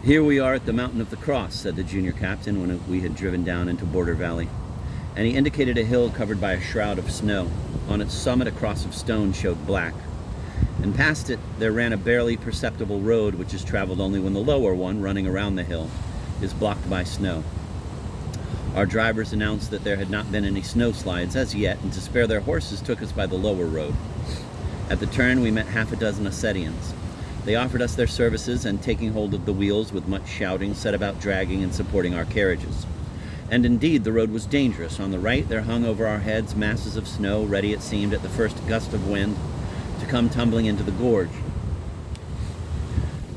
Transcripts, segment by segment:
Here we are at the Mountain of the Cross, said the junior captain when we had driven down into Border Valley, and he indicated a hill covered by a shroud of snow. On its summit, a cross of stone showed black, and past it there ran a barely perceptible road which is traveled only when the lower one, running around the hill, is blocked by snow. Our drivers announced that there had not been any snowslides as yet, and to spare their horses took us by the lower road. At the turn we met half a dozen Ossetians. They offered us their services, and taking hold of the wheels with much shouting, set about dragging and supporting our carriages. And indeed the road was dangerous. On the right there hung over our heads masses of snow, ready, it seemed, at the first gust of wind to come tumbling into the gorge.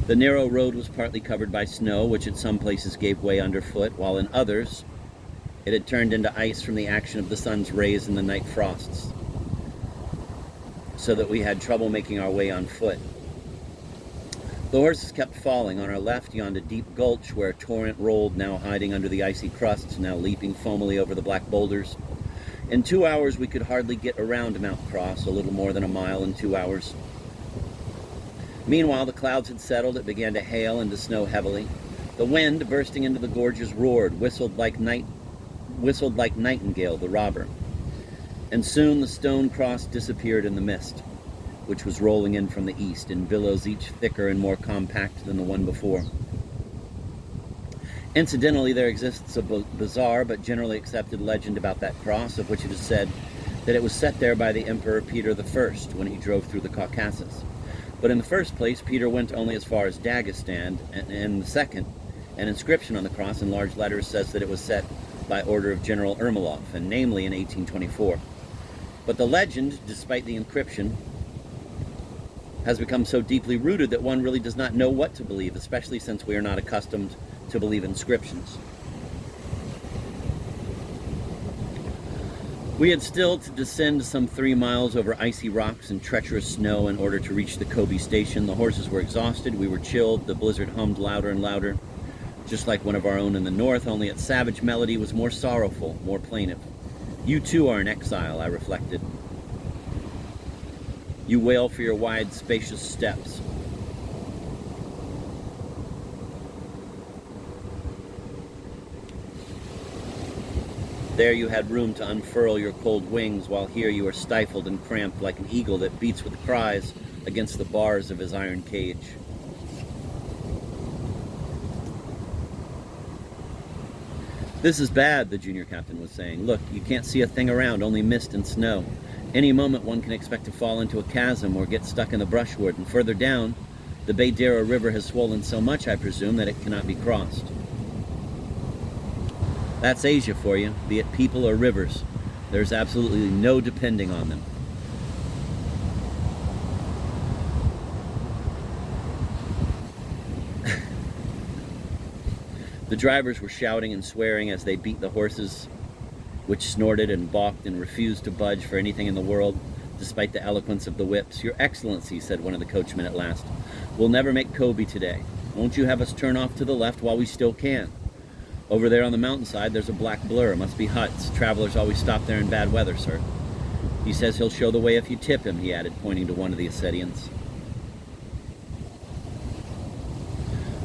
The narrow road was partly covered by snow, which at some places gave way underfoot, while in others it had turned into ice from the action of the sun's rays and the night frosts, so that we had trouble making our way on foot. The horses kept falling. On our left yawned a deep gulch where a torrent rolled, now hiding under the icy crusts, now leaping foamily over the black boulders. In 2 hours we could hardly get around Mount Cross, a little more than a mile in 2 hours. Meanwhile the clouds had settled. It began to hail and to snow heavily. The wind, bursting into the gorges, roared, whistled like Nightingale the robber. And soon the stone cross disappeared in the mist, which was rolling in from the east in billows each thicker and more compact than the one before. Incidentally, there exists a bizarre but generally accepted legend about that cross, of which it is said that it was set there by the Emperor Peter I when he drove through the Caucasus. But in the first place, Peter went only as far as Dagestan, and in the second, an inscription on the cross in large letters says that it was set by order of General Ermolov, and namely in 1824. But the legend, despite the encryption, has become so deeply rooted that one really does not know what to believe, especially since we are not accustomed to believe inscriptions. We had still to descend some 3 miles over icy rocks and treacherous snow in order to reach the Kobe station. The horses were exhausted, we were chilled, the blizzard hummed louder and louder, just like one of our own in the north, only its savage melody was more sorrowful, more plaintive. You too are in exile, I reflected. You wail for your wide, spacious steppes. There you had room to unfurl your cold wings, while here you are stifled and cramped like an eagle that beats with cries against the bars of his iron cage. This is bad, the junior captain was saying. Look, you can't see a thing around, only mist and snow. Any moment one can expect to fall into a chasm or get stuck in the brushwood, and further down, the Baydara River has swollen so much, I presume, that it cannot be crossed. That's Asia for you, be it people or rivers. There's absolutely no depending on them. The drivers were shouting and swearing as they beat the horses, which snorted and balked and refused to budge for anything in the world, despite the eloquence of the whips. Your Excellency, said one of the coachmen at last, we'll never make Kobe today. Won't you have us turn off to the left while we still can? Over there on the mountainside, there's a black blur. It must be huts. Travelers always stop there in bad weather, sir. He says he'll show the way if you tip him, he added, pointing to one of the Ossetians.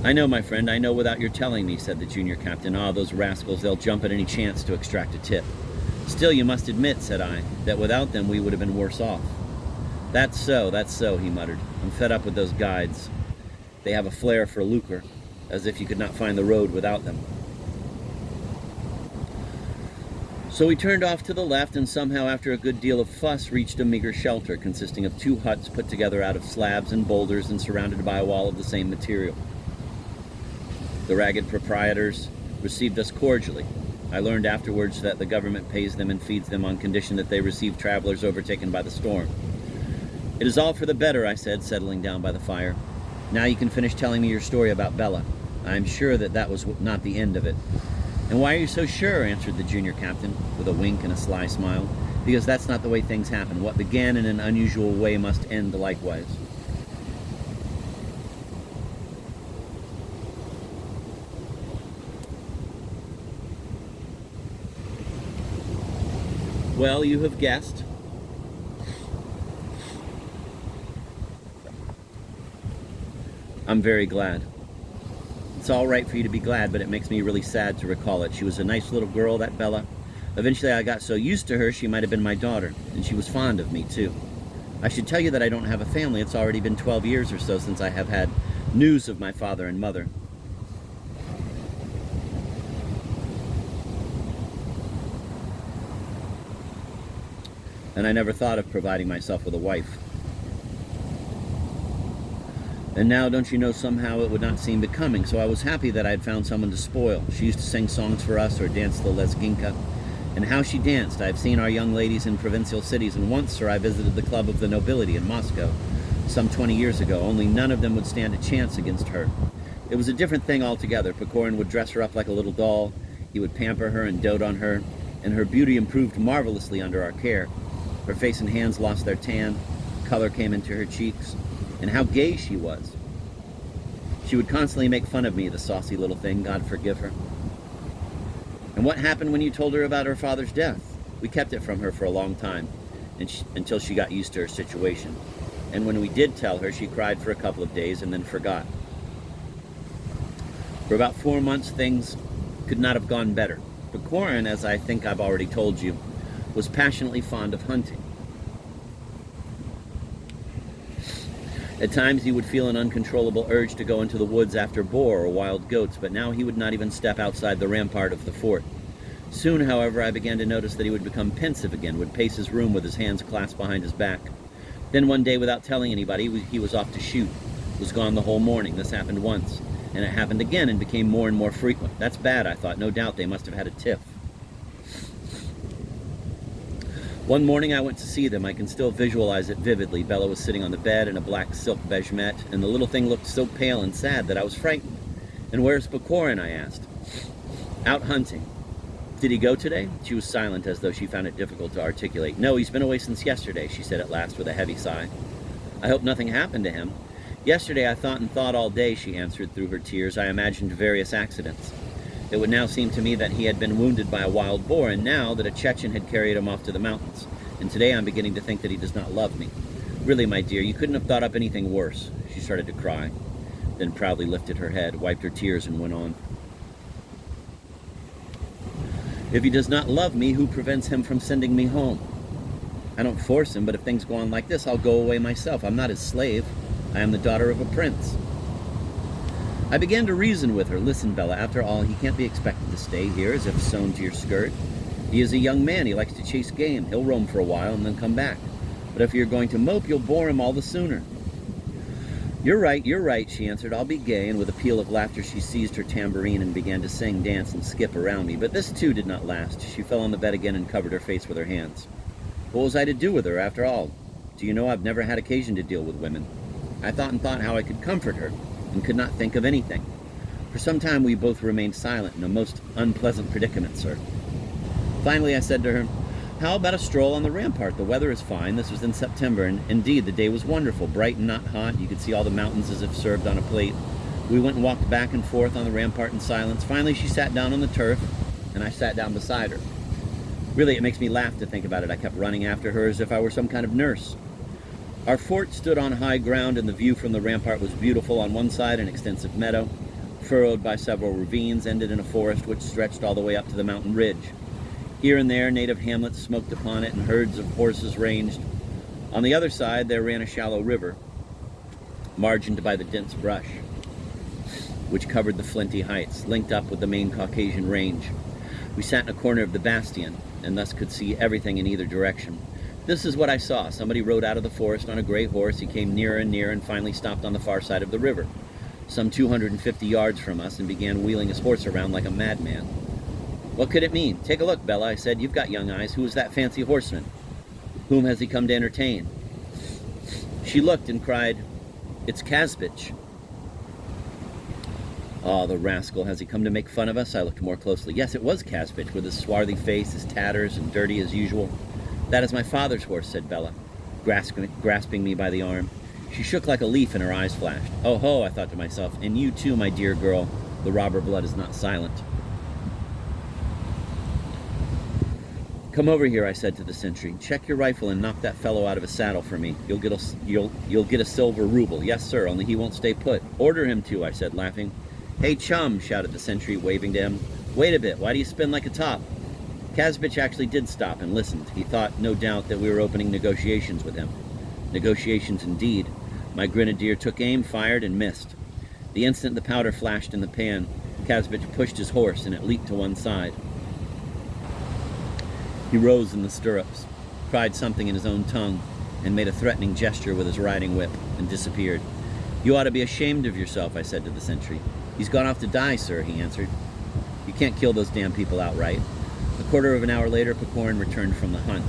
I know, my friend, I know without your telling me, said the junior captain. Ah, those rascals, they'll jump at any chance to extract a tip. Still, you must admit, said I, that without them we would have been worse off. That's so, he muttered. I'm fed up with those guides. They have a flair for lucre, as if you could not find the road without them. So we turned off to the left and somehow, after a good deal of fuss, reached a meager shelter consisting of 2 huts put together out of slabs and boulders and surrounded by a wall of the same material. The ragged proprietors received us cordially. I learned afterwards that the government pays them and feeds them on condition that they receive travelers overtaken by the storm. It is all for the better, I said, settling down by the fire. Now you can finish telling me your story about Bela. I am sure that was not the end of it. And why are you so sure? Answered the junior captain, with a wink and a sly smile. Because that's not the way things happen. What began in an unusual way must end likewise. Well, you have guessed. I'm very glad. It's all right for you to be glad, but it makes me really sad to recall it. She was a nice little girl, that Bela. Eventually I got so used to her, she might have been my daughter, and she was fond of me, too. I should tell you that I don't have a family. It's already been 12 years or so since I have had news of my father and mother. And I never thought of providing myself with a wife. And now, don't you know, somehow it would not seem becoming, so I was happy that I had found someone to spoil. She used to sing songs for us or dance the lezginka. And how she danced. I've seen our young ladies in provincial cities, and once, sir, I visited the Club of the Nobility in Moscow, some 20 years ago, only none of them would stand a chance against her. It was a different thing altogether. Pechorin would dress her up like a little doll, he would pamper her and dote on her, and her beauty improved marvelously under our care. Her face and hands lost their tan, color came into her cheeks, and how gay she was. She would constantly make fun of me, the saucy little thing, God forgive her. And what happened when you told her about her father's death? We kept it from her for a long time, until she got used to her situation. And when we did tell her, she cried for a couple of days and then forgot. For about 4 months, things could not have gone better. Pechorin, as I think I've already told you, was passionately fond of hunting. At times he would feel an uncontrollable urge to go into the woods after boar or wild goats, but now he would not even step outside the rampart of the fort. Soon, however, I began to notice that he would become pensive again, would pace his room with his hands clasped behind his back. Then one day, without telling anybody, he was off to shoot. Was gone the whole morning. This happened once, and it happened again and became more and more frequent. That's bad, I thought. No doubt they must have had a tiff. One morning I went to see them. I can still visualize it vividly. Bela was sitting on the bed in a black silk bejmet, and the little thing looked so pale and sad that I was frightened. And where's Pechorin? I asked. Out hunting. Did he go today? She was silent, as though she found it difficult to articulate. No, he's been away since yesterday, she said at last with a heavy sigh. I hope nothing happened to him. Yesterday I thought all day, she answered through her tears. I imagined various accidents. It would now seem to me that he had been wounded by a wild boar, and now that a Chechen had carried him off to the mountains. And today I'm beginning to think that he does not love me. Really, my dear, you couldn't have thought up anything worse. She started to cry, then proudly lifted her head, wiped her tears, and went on. If he does not love me, who prevents him from sending me home? I don't force him, but if things go on like this, I'll go away myself. I'm not his slave. I am the daughter of a prince. I began to reason with her. Listen, Bela, after all, he can't be expected to stay here as if sewn to your skirt. He is a young man. He likes to chase game. He'll roam for a while and then come back. But if you're going to mope, you'll bore him all the sooner. You're right, she answered. I'll be gay, and with a peal of laughter she seized her tambourine and began to sing, dance, and skip around me. But this, too, did not last. She fell on the bed again and covered her face with her hands. What was I to do with her, after all? Do you know, I've never had occasion to deal with women. I thought how I could comfort her, and could not think of anything. For some time we both remained silent in a most unpleasant predicament, sir. Finally I said to her, how about a stroll on the rampart? The weather is fine. This was in September, and indeed the day was wonderful, bright and not hot. You could see all the mountains as if served on a plate. We went and walked back and forth on the rampart in silence. Finally she sat down on the turf, and I sat down beside her. Really, it makes me laugh to think about it. I kept running after her as if I were some kind of nurse. Our fort stood on high ground, and the view from the rampart was beautiful. On one side, an extensive meadow, furrowed by several ravines, ended in a forest which stretched all the way up to the mountain ridge. Here and there, native hamlets smoked upon it, and herds of horses ranged. On the other side, there ran a shallow river, margined by the dense brush, which covered the flinty heights, linked up with the main Caucasian range. We sat in a corner of the bastion, and thus could see everything in either direction. This is what I saw. Somebody rode out of the forest on a gray horse. He came nearer and nearer and finally stopped on the far side of the river, some 250 yards from us, and began wheeling his horse around like a madman. What could it mean? Take a look, Bela, I said. You've got young eyes. Who is that fancy horseman? Whom has he come to entertain? She looked and cried, It's Kazbich. Oh, the rascal. Has he come to make fun of us? I looked more closely. Yes, it was Kazbich, with his swarthy face, his tatters, and dirty as usual. That is my father's horse, said Bela, grasping me by the arm. She shook like a leaf and her eyes flashed. Oh ho, I thought to myself, and you too, my dear girl. The robber blood is not silent. Come over here, I said to the sentry. Check your rifle and knock that fellow out of his saddle for me. You'll get a silver ruble. Yes, sir, only he won't stay put. Order him to, I said, laughing. "Hey, chum," shouted the sentry, waving to him. "Wait a bit. Why do you spin like a top?" Kazbich actually did stop and listened. He thought, no doubt, that we were opening negotiations with him. Negotiations indeed. My grenadier took aim, fired, and missed. The instant the powder flashed in the pan, Kazbich pushed his horse, and it leaped to one side. He rose in the stirrups, cried something in his own tongue, and made a threatening gesture with his riding whip, and disappeared. "You ought to be ashamed of yourself," I said to the sentry. "He's gone off to die, sir," he answered. "You can't kill those damn people outright." A quarter of an hour later, Pecorin returned from the hunt.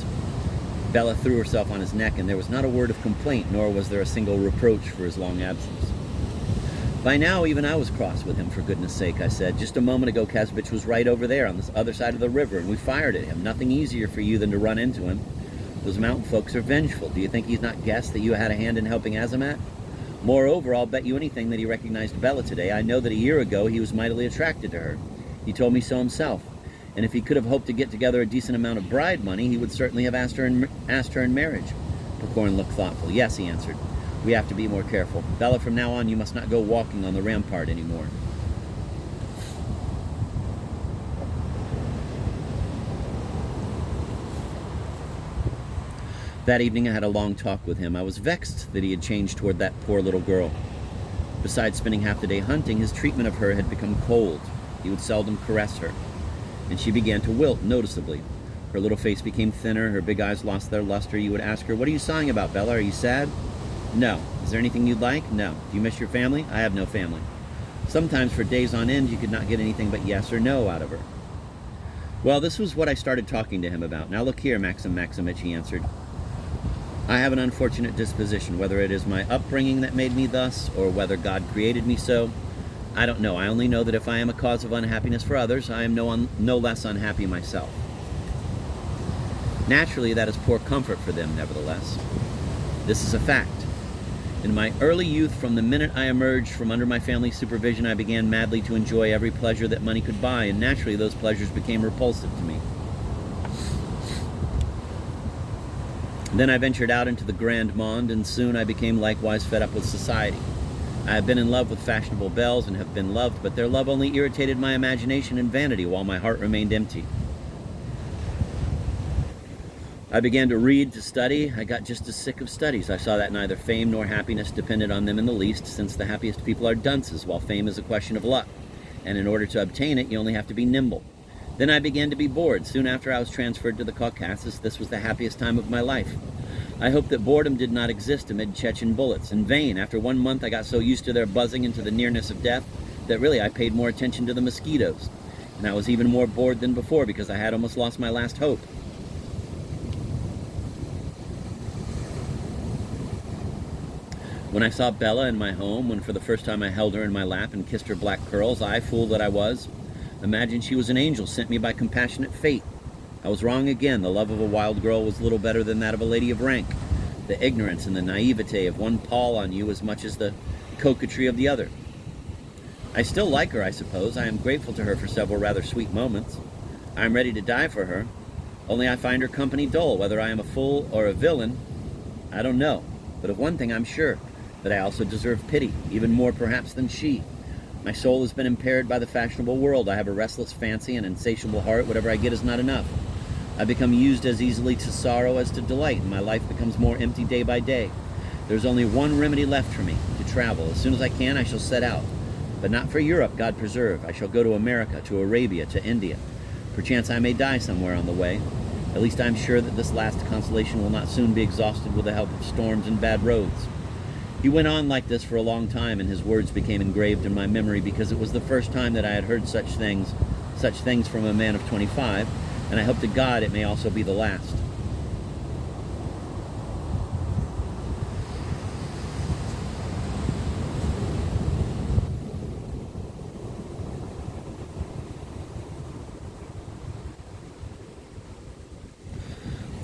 Bela threw herself on his neck, and there was not a word of complaint, nor was there a single reproach for his long absence. "By now, even I was cross with him, for goodness sake," I said. "Just a moment ago, Kazbich was right over there on the other side of the river, and we fired at him. Nothing easier for you than to run into him. Those mountain folks are vengeful. Do you think he's not guessed that you had a hand in helping Azamat? Moreover, I'll bet you anything that he recognized Bela today. I know that a year ago he was mightily attracted to her. He told me so himself. And if he could have hoped to get together a decent amount of bride money, he would certainly have asked her in marriage." Pecorin looked thoughtful. "Yes," he answered. "We have to be more careful. Bela, from now on, you must not go walking on the rampart anymore." That evening I had a long talk with him. I was vexed that he had changed toward that poor little girl. Besides spending half the day hunting, his treatment of her had become cold. He would seldom caress her, and she began to wilt noticeably. Her little face became thinner, her big eyes lost their luster. You would ask her, "What are you sighing about, Bela? Are you sad?" "No." "Is there anything you'd like?" "No." "Do you miss your family?" "I have no family." Sometimes for days on end you could not get anything but yes or no out of her. Well, this was what I started talking to him about. "Now look here, Maxim Maximitch," he answered. "I have an unfortunate disposition. Whether it is my upbringing that made me thus, or whether God created me so, I don't know. I only know that if I am a cause of unhappiness for others, I am no less unhappy myself. Naturally, that is poor comfort for them, nevertheless. This is a fact. In my early youth, from the minute I emerged from under my family's supervision, I began madly to enjoy every pleasure that money could buy, and naturally those pleasures became repulsive to me. Then I ventured out into the grand monde, and soon I became likewise fed up with society. I have been in love with fashionable belles and have been loved, but their love only irritated my imagination and vanity while my heart remained empty. I began to read, to study. I got just as sick of studies. I saw that neither fame nor happiness depended on them in the least, since the happiest people are dunces, while fame is a question of luck, and in order to obtain it, you only have to be nimble. Then I began to be bored. Soon after I was transferred to the Caucasus, this was the happiest time of my life. I hoped that boredom did not exist amid Chechen bullets. In vain. After 1 month, I got so used to their buzzing and to the nearness of death that really I paid more attention to the mosquitoes. And I was even more bored than before because I had almost lost my last hope. When I saw Bela in my home, when for the first time I held her in my lap and kissed her black curls, I, fool that I was, imagined she was an angel sent me by compassionate fate. I was wrong again. The love of a wild girl was little better than that of a lady of rank. The ignorance and the naivete of one pall on you as much as the coquetry of the other. I still like her, I suppose. I am grateful to her for several rather sweet moments. I am ready to die for her. Only I find her company dull. Whether I am a fool or a villain, I don't know. But of one thing I'm sure, that I also deserve pity, even more perhaps than she. My soul has been impaired by the fashionable world. I have a restless fancy, an insatiable heart. Whatever I get is not enough. I become used as easily to sorrow as to delight, and my life becomes more empty day by day. There's only one remedy left for me, to travel. As soon as I can, I shall set out. But not for Europe, God preserve. I shall go to America, to Arabia, to India. Perchance I may die somewhere on the way. At least I am sure that this last consolation will not soon be exhausted with the help of storms and bad roads. He went on like this for a long time, and his words became engraved in my memory because it was the first time that I had heard such things from a man of 25, and I hope to God it may also be the last.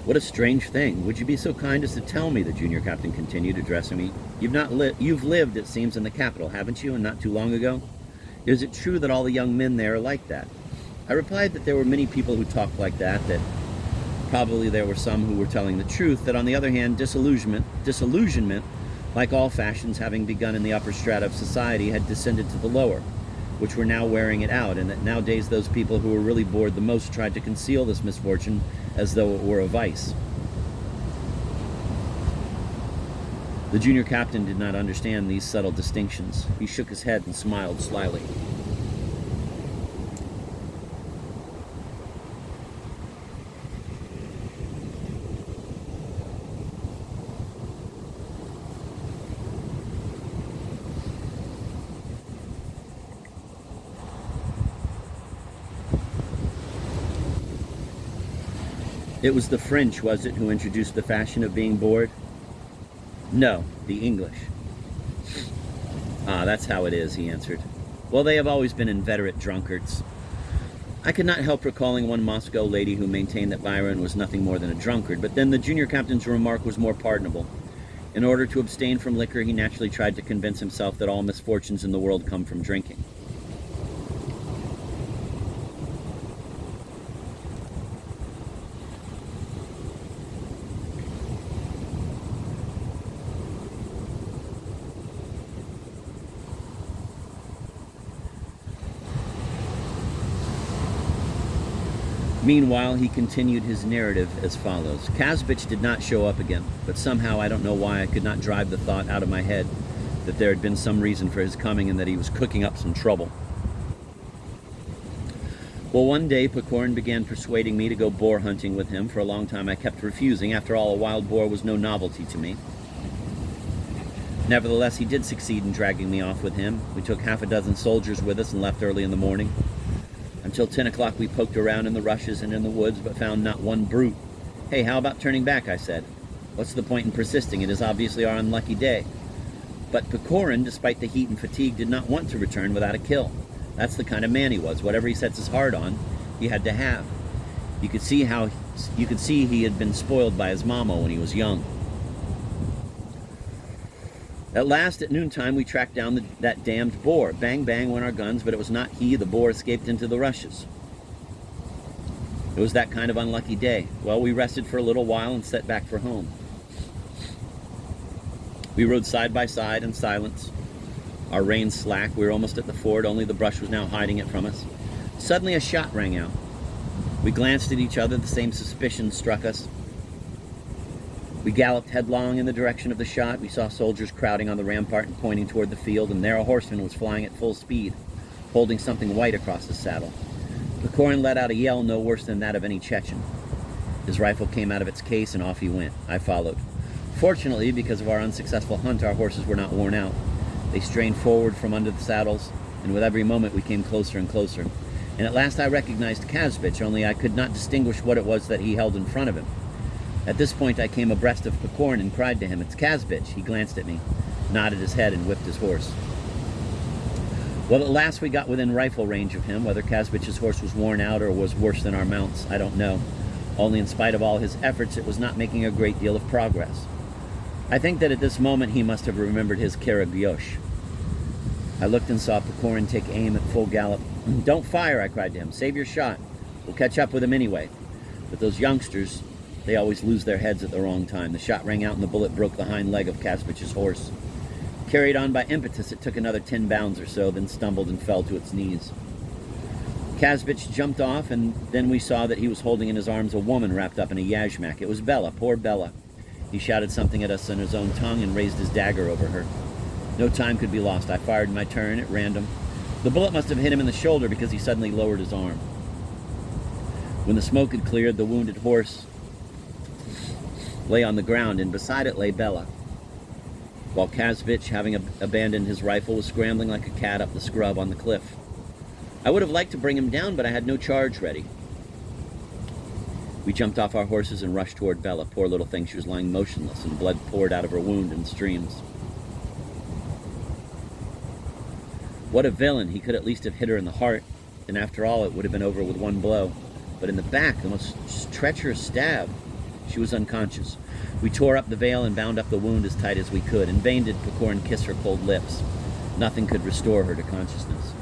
What a strange thing. Would you be so kind as to tell me, the junior captain continued, addressing me. You've lived, it seems, in the capital, haven't you, and not too long ago? Is it true that all the young men there are like that? I replied that there were many people who talked like that probably there were some who were telling the truth, that on the other hand, disillusionment, like all fashions having begun in the upper strata of society, had descended to the lower. which were now wearing it out, and that nowadays those people who were really bored the most tried to conceal this misfortune as though it were a vice. The junior captain did not understand these subtle distinctions. He shook his head and smiled slyly. It was the French, was it, who introduced the fashion of being bored? No, the English. Ah, that's how it is, he answered. Well, they have always been inveterate drunkards. I could not help recalling one Moscow lady who maintained that Byron was nothing more than a drunkard, but then the junior captain's remark was more pardonable. In order to abstain from liquor, he naturally tried to convince himself that all misfortunes in the world come from drinking. Meanwhile, he continued his narrative as follows. Kazbich did not show up again, but somehow I don't know why I could not drive the thought out of my head that there had been some reason for his coming and that he was cooking up some trouble. Well, one day Pecorin began persuading me to go boar hunting with him. For a long time I kept refusing. After all, a wild boar was no novelty to me. Nevertheless, he did succeed in dragging me off with him. We took half a dozen soldiers with us and left early in the morning. Until 10 o'clock we poked around in the rushes and in the woods, but found not one brute. Hey, how about turning back, I said. What's the point in persisting? It is obviously our unlucky day. But Pecorin, despite the heat and fatigue, did not want to return without a kill. That's the kind of man he was. Whatever he sets his heart on, he had to have. You could see he had been spoiled by his mama when he was young. At last, at noontime, we tracked down that damned boar. Bang, bang went our guns, but it was not he. The boar escaped into the rushes. It was that kind of unlucky day. Well, we rested for a little while and set back for home. We rode side by side in silence. Our reins slack. We were almost at the ford, only the brush was now hiding it from us. Suddenly a shot rang out. We glanced at each other. The same suspicion struck us. We galloped headlong in the direction of the shot. We saw soldiers crowding on the rampart and pointing toward the field, and there a horseman was flying at full speed, holding something white across his saddle. Pecorin let out a yell no worse than that of any Chechen. His rifle came out of its case, and off he went. I followed. Fortunately, because of our unsuccessful hunt, our horses were not worn out. They strained forward from under the saddles, and with every moment we came closer and closer. And at last I recognized Kazbich, only I could not distinguish what it was that he held in front of him. At this point I came abreast of Pecorin and cried to him, "It's Kazbich." He glanced at me, nodded his head, and whipped his horse. Well, at last we got within rifle range of him. Whether Kazbich's horse was worn out or was worse than our mounts, I don't know. Only in spite of all his efforts, it was not making a great deal of progress. I think that at this moment he must have remembered his Karagyosh. I looked and saw Pecorin take aim at full gallop. "Don't fire," I cried to him. "Save your shot. We'll catch up with him anyway." But those youngsters, they always lose their heads at the wrong time. The shot rang out and the bullet broke the hind leg of Kazbich's horse. Carried on by impetus, it took another 10 bounds or so, then stumbled and fell to its knees. Kazbich jumped off, and then we saw that he was holding in his arms a woman wrapped up in a yashmak. It was Bela, poor Bela. He shouted something at us in his own tongue and raised his dagger over her. No time could be lost. I fired my turn at random. The bullet must have hit him in the shoulder because he suddenly lowered his arm. When the smoke had cleared, the wounded horse lay on the ground, and beside it lay Bela, while Kazbich, having abandoned his rifle, was scrambling like a cat up the scrub on the cliff. I would have liked to bring him down, but I had no charge ready. We jumped off our horses and rushed toward Bela. Poor little thing, she was lying motionless, and blood poured out of her wound in streams. What a villain! He could at least have hit her in the heart, and after all, it would have been over with one blow. But in the back, the most treacherous stab. She was unconscious. We tore up the veil and bound up the wound as tight as we could. In vain did Pecorin kiss her cold lips. Nothing could restore her to consciousness.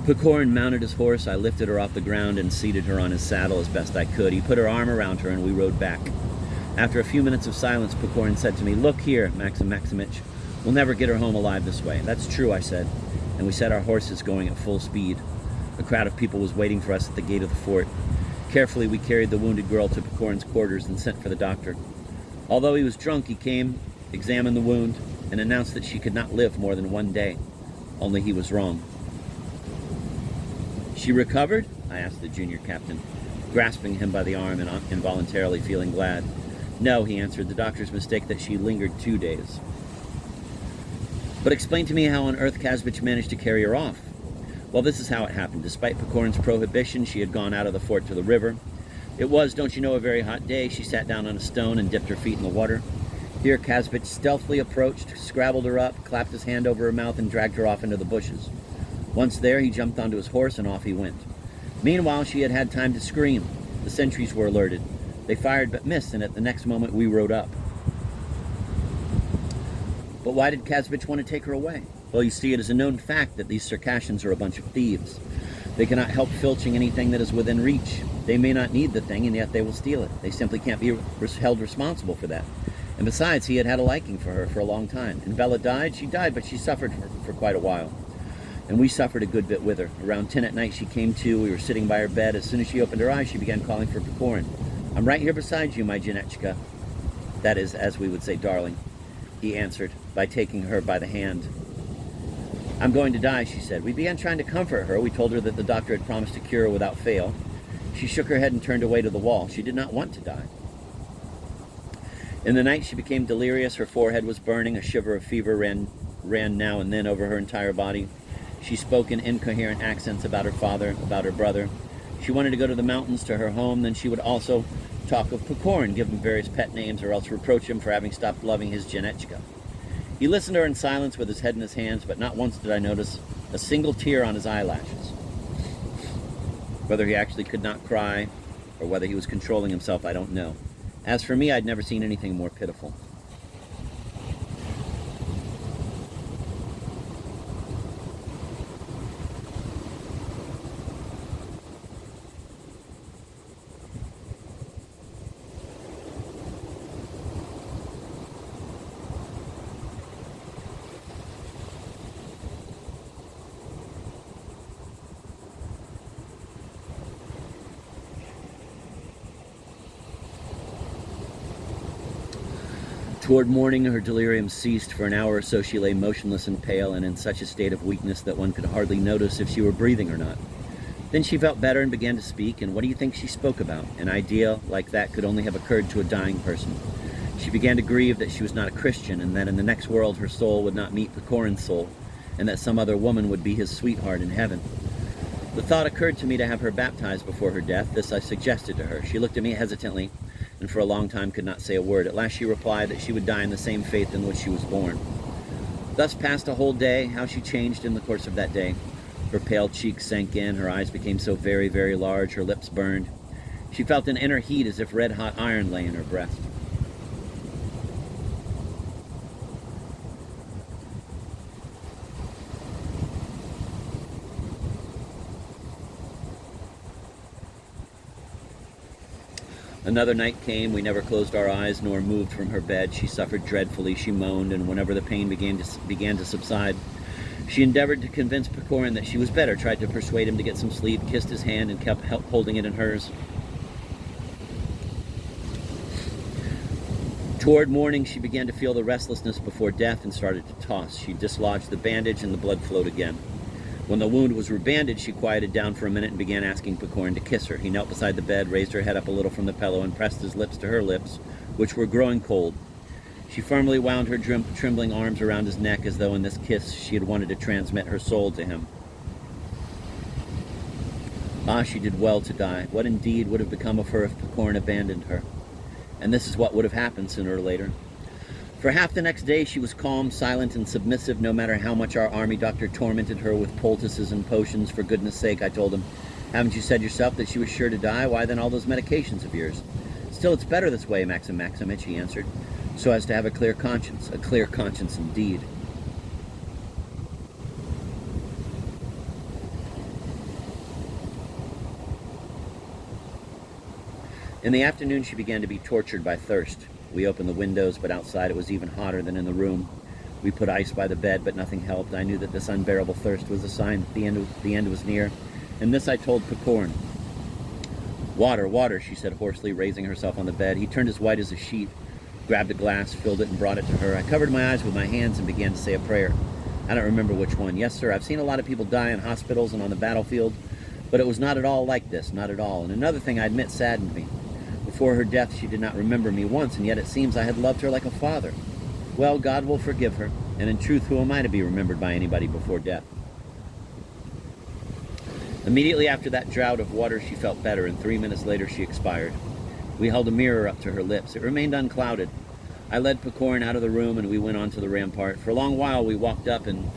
Pecorin mounted his horse. I lifted her off the ground and seated her on his saddle as best I could. He put her arm around her and we rode back. After a few minutes of silence, Pecorin said to me, "Look here, Maxim Maximitch, we'll never get her home alive this way." "That's true," I said, and we set our horses going at full speed. A crowd of people was waiting for us at the gate of the fort. Carefully, we carried the wounded girl to Pecorin's quarters and sent for the doctor. Although he was drunk, he came, examined the wound, and announced that she could not live more than 1 day. Only he was wrong. "She recovered?" I asked the junior captain, grasping him by the arm and involuntarily feeling glad. "No," he answered, "the doctor's mistake that she lingered 2 days." "But explain to me how on earth Kazbich managed to carry her off." "Well, this is how it happened. Despite Pecorin's prohibition, she had gone out of the fort to the river. It was, don't you know, a very hot day. She sat down on a stone and dipped her feet in the water. Here Kazbich stealthily approached, scrabbled her up, clapped his hand over her mouth, and dragged her off into the bushes. Once there, he jumped onto his horse and off he went. Meanwhile, she had had time to scream. The sentries were alerted. They fired but missed, and at the next moment we rode up." "But why did Kazbich want to take her away?" "Well, you see, it is a known fact that these Circassians are a bunch of thieves. They cannot help filching anything that is within reach. They may not need the thing, and yet they will steal it. They simply can't be held responsible for that. And besides, he had had a liking for her for a long time. And Bela died. She died, but she suffered for quite a while. And we suffered a good bit with her. Around 10 at night she came to. We were sitting by her bed. As soon as she opened her eyes, she began calling for Pecorin. 'I'm right here beside you, my Janechka.' That is, as we would say, darling," he answered, by taking her by the hand. "I'm going to die," she said. We began trying to comfort her. We told her that the doctor had promised to cure her without fail. She shook her head and turned away to the wall. She did not want to die. In the night she became delirious. Her forehead was burning. A shiver of fever ran now and then over her entire body. She spoke in incoherent accents about her father, about her brother. She wanted to go to the mountains, to her home. Then she would also talk of Pecorin, give him various pet names, or else reproach him for having stopped loving his Janechka. He listened to her in silence with his head in his hands, but not once did I notice a single tear on his eyelashes. Whether he actually could not cry, or whether he was controlling himself, I don't know. As for me, I'd never seen anything more pitiful. Toward morning, her delirium ceased. For an hour or so she lay motionless and pale, and in such a state of weakness that one could hardly notice if she were breathing or not. Then she felt better and began to speak, and what do you think she spoke about? An idea like that could only have occurred to a dying person. She began to grieve that she was not a Christian, and that in the next world her soul would not meet Pecorin's soul, and that some other woman would be his sweetheart in heaven. The thought occurred to me to have her baptized before her death. This I suggested to her. She looked at me hesitantly, and for a long time could not say a word. At last she replied that she would die in the same faith in which she was born. Thus passed a whole day. How she changed in the course of that day. Her pale cheeks sank in, her eyes became so very, very large, her lips burned. She felt an inner heat as if red-hot iron lay in her breast. Another night came. We never closed our eyes nor moved from her bed. She suffered dreadfully. She moaned, and whenever the pain began to subside, she endeavored to convince Pecorin that she was better, tried to persuade him to get some sleep, kissed his hand, and kept holding it in hers. Toward morning, she began to feel the restlessness before death and started to toss. She dislodged the bandage, and the blood flowed again. When the wound was rebandaged, she quieted down for a minute and began asking Pecorin to kiss her. He knelt beside the bed, raised her head up a little from the pillow, and pressed his lips to her lips, which were growing cold. She firmly wound her trembling arms around his neck, as though in this kiss she had wanted to transmit her soul to him. Ah, she did well to die. What indeed would have become of her if Pecorin abandoned her? And this is what would have happened sooner or later. For half the next day she was calm, silent, and submissive, no matter how much our army doctor tormented her with poultices and potions. For goodness sake, I told him, haven't you said yourself that she was sure to die? Why then all those medications of yours? Still, it's better this way, Maxim Maximitch, he answered, so as to have a clear conscience indeed. In the afternoon, she began to be tortured by thirst. We opened the windows, but outside it was even hotter than in the room. We put ice by the bed, but nothing helped. I knew that this unbearable thirst was a sign that the end was near, and this I told Picorn. Water, water, she said hoarsely, raising herself on the bed. He turned as white as a sheet, grabbed a glass, filled it, and brought it to her. I covered my eyes with my hands and began to say a prayer. I don't remember which one. Yes, sir, I've seen a lot of people die in hospitals and on the battlefield, but it was not at all like this, not at all. And another thing I admit saddened me. Before her death, she did not remember me once, and yet it seems I had loved her like a father. Well, God will forgive her, and in truth, who am I to be remembered by anybody before death? Immediately after that draught of water, she felt better, and 3 minutes later she expired. We held a mirror up to her lips. It remained unclouded. I led Picorn out of the room, and we went on to the rampart. For a long while, we walked up and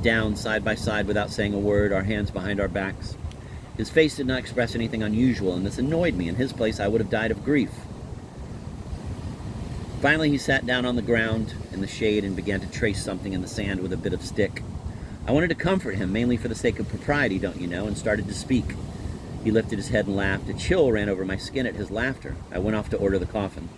down, side by side, without saying a word, our hands behind our backs. His face did not express anything unusual, and this annoyed me. In his place, I would have died of grief. Finally, he sat down on the ground in the shade and began to trace something in the sand with a bit of stick. I wanted to comfort him, mainly for the sake of propriety, don't you know, and started to speak. He lifted his head and laughed. A chill ran over my skin at his laughter. I went off to order the coffin.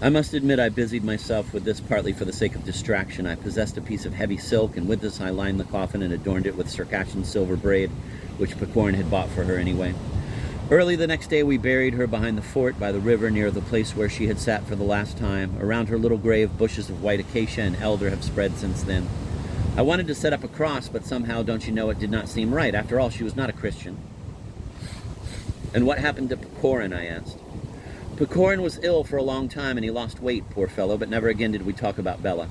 I must admit I busied myself with this partly for the sake of distraction. I possessed a piece of heavy silk, and with this I lined the coffin and adorned it with Circassian silver braid, which Picorn had bought for her anyway. Early the next day we buried her behind the fort by the river near the place where she had sat for the last time. Around her little grave, bushes of white acacia and elder have spread since then. I wanted to set up a cross, but somehow, don't you know, it did not seem right. After all, she was not a Christian. And what happened to Picorn, I asked. Picorn was ill for a long time, and he lost weight, poor fellow, but never again did we talk about Bela.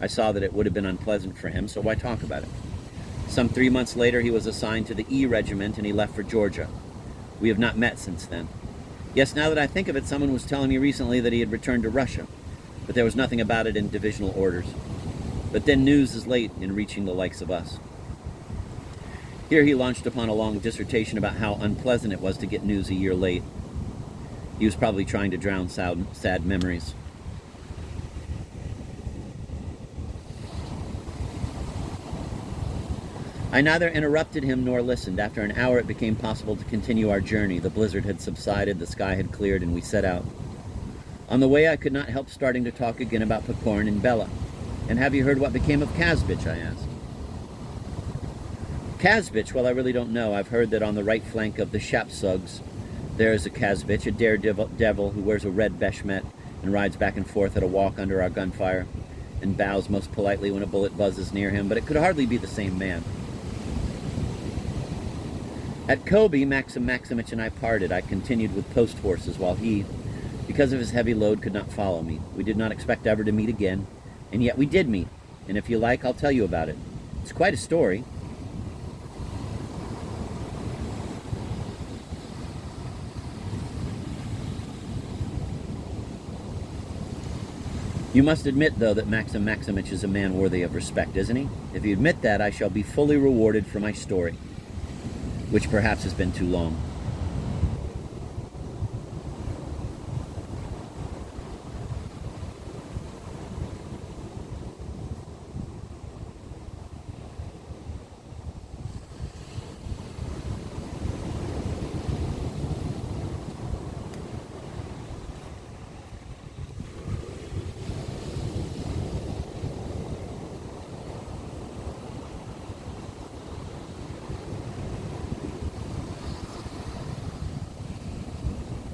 I saw that it would have been unpleasant for him, so why talk about it? Some 3 months later, he was assigned to the E Regiment, and he left for Georgia. We have not met since then. Yes, now that I think of it, someone was telling me recently that he had returned to Russia, but there was nothing about it in divisional orders. But then news is late in reaching the likes of us. Here he launched upon a long dissertation about how unpleasant it was to get news a year late. He was probably trying to drown sad memories. I neither interrupted him nor listened. After an hour, it became possible to continue our journey. The blizzard had subsided, the sky had cleared, and we set out. On the way, I could not help starting to talk again about Picorn and Bela. And have you heard what became of Kazbich, I asked. Kazbich, well, I really don't know. I've heard that on the right flank of the Shapsugs, there is a Kazbich, a daredevil who wears a red beshmet and rides back and forth at a walk under our gunfire and bows most politely when a bullet buzzes near him, but it could hardly be the same man. At Kobe, Maxim Maximich and I parted. I continued with post horses while he, because of his heavy load, could not follow me. We did not expect ever to meet again, and yet we did meet, and if you like, I'll tell you about it. It's quite a story. You must admit, though, that Maxim Maximich is a man worthy of respect, isn't he? If you admit that, I shall be fully rewarded for my story, which perhaps has been too long.